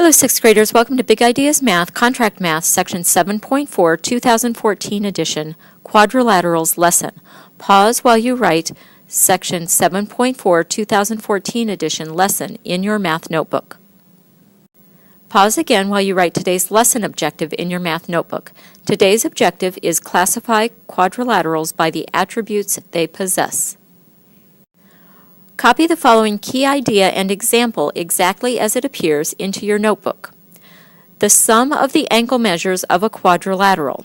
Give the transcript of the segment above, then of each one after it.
Hello, 6th graders. Welcome to Big Ideas Math, Contract Math, Section 7.4, 2014 edition, Quadrilaterals lesson. Pause while you write Section 7.4, 2014 edition lesson in your math notebook. Pause again while you write today's lesson objective in your math notebook. Today's objective is classify quadrilaterals by the attributes they possess. Copy the following key idea and example exactly as it appears into your notebook. The sum of the angle measures of a quadrilateral.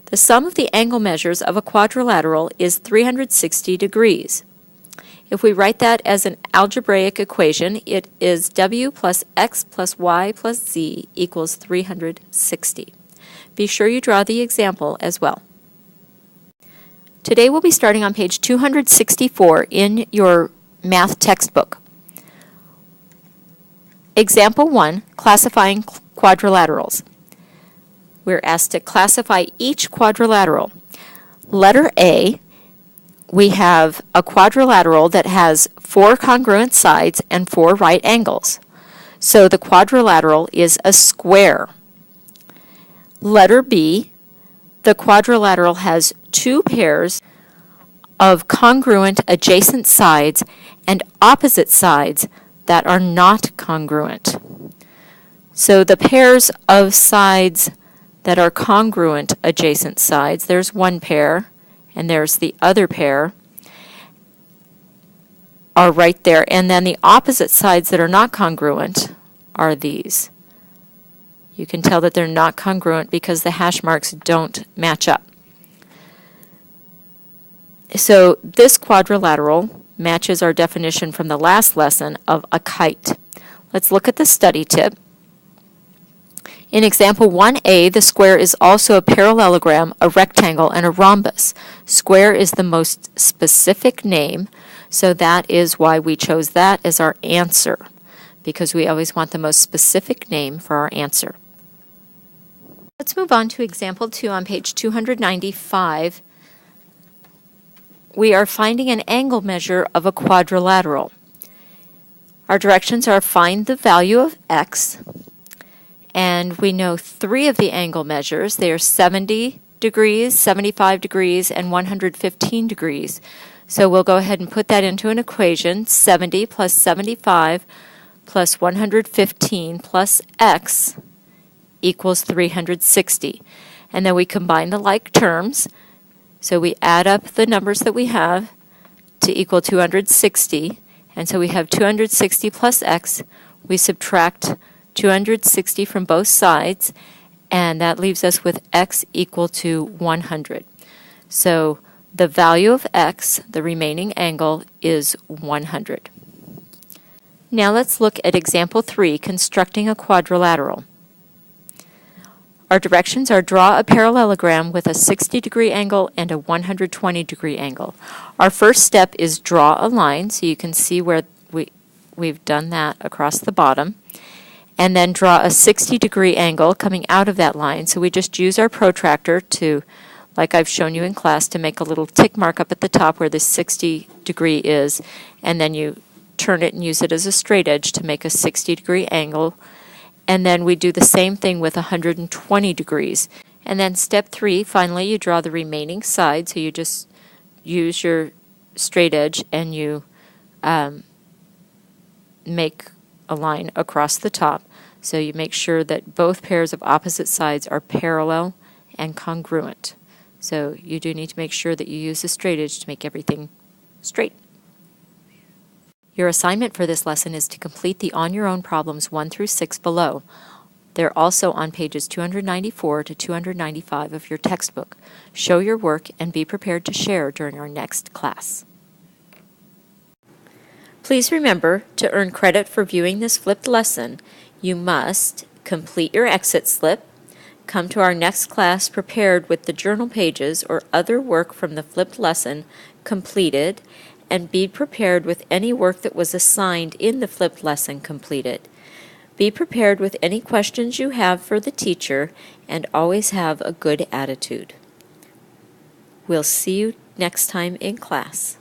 The sum of the angle measures of a quadrilateral is 360 degrees. If we write that as an algebraic equation, it is w plus x plus y plus z equals 360. Be sure you draw the example as well. Today we'll be starting on page 264 in your math textbook. Example 1, classifying quadrilaterals. We're asked to classify each quadrilateral. Letter A, we have a quadrilateral that has 4 congruent sides and 4 right angles. So the quadrilateral is a square. Letter B, the quadrilateral has 2 pairs of congruent adjacent sides and opposite sides that are not congruent. So the pairs of sides that are congruent adjacent sides, there's one pair and there's the other pair, are right there, and then the opposite sides that are not congruent are these. You can tell that they're not congruent because the hash marks don't match up. So this quadrilateral matches our definition from the last lesson of a kite. Let's look at the study tip. In example 1a, the square is also a parallelogram, a rectangle, and a rhombus. Square is the most specific name, so that is why we chose that as our answer, because we always want the most specific name for our answer. Let's move on to example 2 on page 295. We are finding an angle measure of a quadrilateral. Our directions are find the value of x, and we know 3 of the angle measures. They are 70 degrees, 75 degrees, and 115 degrees. So we'll go ahead and put that into an equation. 70 plus 75 plus 115 plus x equals 360. And then we combine the like terms. So we add up the numbers that we have to equal 260, and so we have 260 plus x. We subtract 260 from both sides, and that leaves us with x equal to 100. So the value of x, the remaining angle, is 100. Now let's look at example 3, constructing a quadrilateral. Our directions are draw a parallelogram with a 60-degree angle and a 120-degree angle. Our first step is draw a line, so you can see where we've done that across the bottom. And then draw a 60-degree angle coming out of that line. So we just use our protractor to, like I've shown you in class, to make a little tick mark up at the top where the 60-degree is. And then you turn it and use it as a straight edge to make a 60-degree angle. And then we do the same thing with 120 degrees. And then step 3, finally you draw the remaining side, so you just use your straight edge and you make a line across the top. So you make sure that both pairs of opposite sides are parallel and congruent. So you do need to make sure that you use the straight edge to make everything straight. Your assignment for this lesson is to complete the On Your Own problems 1 through 6 below. They're also on pages 294 to 295 of your textbook. Show your work and be prepared to share during our next class. Please remember, to earn credit for viewing this flipped lesson, you must complete your exit slip, come to our next class prepared with the journal pages or other work from the flipped lesson completed, and be prepared with any work that was assigned in the flipped lesson completed. Be prepared with any questions you have for the teacher, and always have a good attitude. We'll see you next time in class.